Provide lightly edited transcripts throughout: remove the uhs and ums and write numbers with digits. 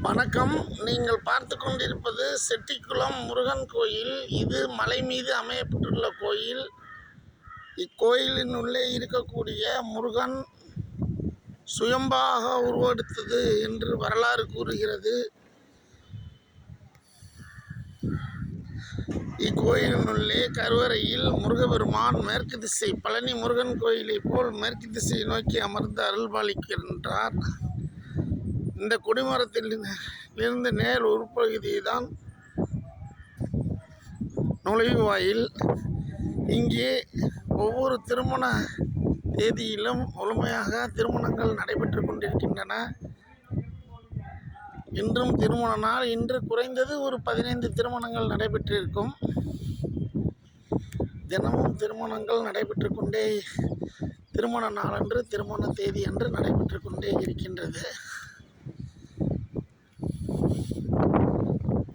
வணக்கம். நீங்கள் பார்த்து கொண்டிருப்பது செட்டிக்குளம் முருகன் கோயில். இது மலை மீது அமையப்பட்டுள்ள கோயில். இக்கோயிலின் உள்ளே இருக்கக்கூடிய முருகன் சுயம்பாக உருவெடுத்தது என்று வரலாறு கூறுகிறது. இக்கோயிலின் உள்ளே கருவறையில் முருகபெருமான் மேற்கு திசை பழனி முருகன் கோயிலை போல் மேற்கு திசை நோக்கி அமர்ந்து அருள்பாலிக்கின்றார். இந்த கொடிமரத்தில் இருந்து நேர் உட்பகுதி தான் நுழைவாயில். இங்கே ஒவ்வொரு திருமண தேதியிலும் முழுமையாக திருமணங்கள் நடைபெற்று கொண்டிருக்கின்றன. இன்றும் திருமண நாள். இன்று குறைந்தது ஒரு 15 திருமணங்கள் நடைபெற்றிருக்கும். தினமும் திருமணங்கள் நடைபெற்று கொண்டே திருமண நாளன்று திருமண தேதி அன்று நடைபெற்று கொண்டே இருக்கின்றது.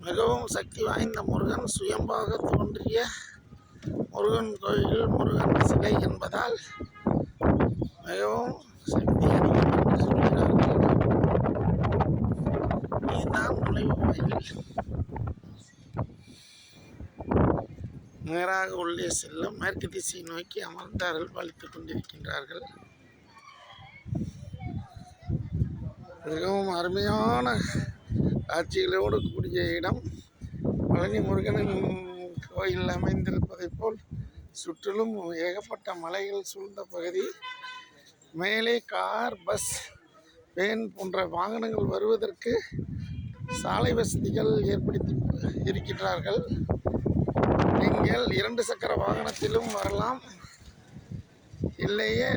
மிகவும் சக்தி வாய்ந்த முருகன் சுயம்பாக தோன்றிய முருகன் கோயில் முருகன் சிலை என்பதால் மிகவும் சக்தி அதிகம் என்று சொல்கிறார்கள். இதுதான் நுழைவு வாயில். நேராக உள்ளே செல்லும் மேற்கு திசை நோக்கி அமர்ந்து அருள்பாலித்துக் கொண்டிருக்கின்றார்கள். மிகவும் அருமையான காட்சிகளோடு கூடிய இடம். பழனி முருகனின் கோயில் அமைந்திருப்பதைப் போல் சுற்றிலும் ஏகப்பட்ட மலைகள் சூழ்ந்த பகுதி. மேலே கார், பஸ், வேன் போன்ற வாகனங்கள் வருவதற்கு சாலை வசதிகள் ஏற்படுத்தி இருக்கின்றார்கள். நீங்கள் 2 சக்கர வாகனத்திலும் வரலாம், இல்லையே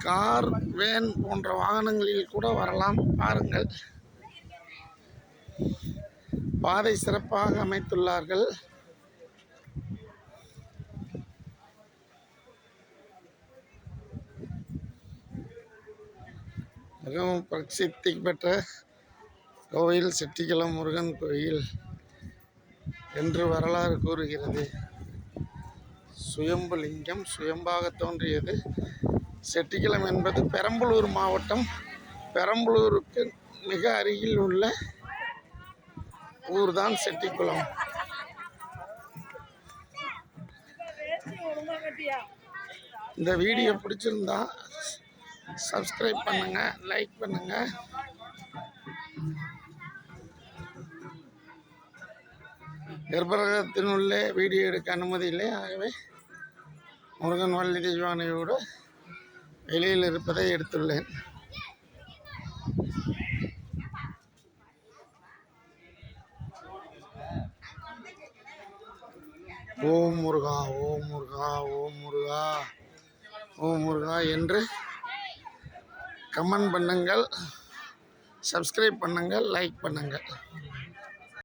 கார், வேன் போன்ற வாகனங்களில் கூட வரலாம். பாருங்கள், பாதை சிறப்பாக அமைத்துள்ளார்கள். மிகவும் பிரசித்தி பெற்ற கோயில் செட்டிக்குளம் முருகன் கோயில் என்று வரலாறு கூறுகிறது. சுயம்பு லிங்கம் சுயம்பாக தோன்றியது. செட்டிக்குளம் என்பது பெரம்பலூர் மாவட்டம். பெரம்பலூருக்கு மிக அருகில் உள்ள ஊர்தான் செட்டிக்குளம். இந்த வீடியோ பிடிச்சிருந்தா சப்ஸ்கிரைப் பண்ணுங்க, லைக் பண்ணுங்க. கர்ப்பகிரகத்தினுள்ளே வீடியோ எடுக்க அனுமதி இல்லை. ஆகவே முருகன் வள்ளி தெய்வானையோடு வெளியில் இருப்பதை எடுத்துள்ளேன். ஓம் முருகா, ஓம் முருகா, ஓம் முருகா, ஓம் முருகா என்று கமெண்ட் பண்ணுங்கள், சப்ஸ்கிரைப் பண்ணுங்கள், லைக் பண்ணுங்கள்.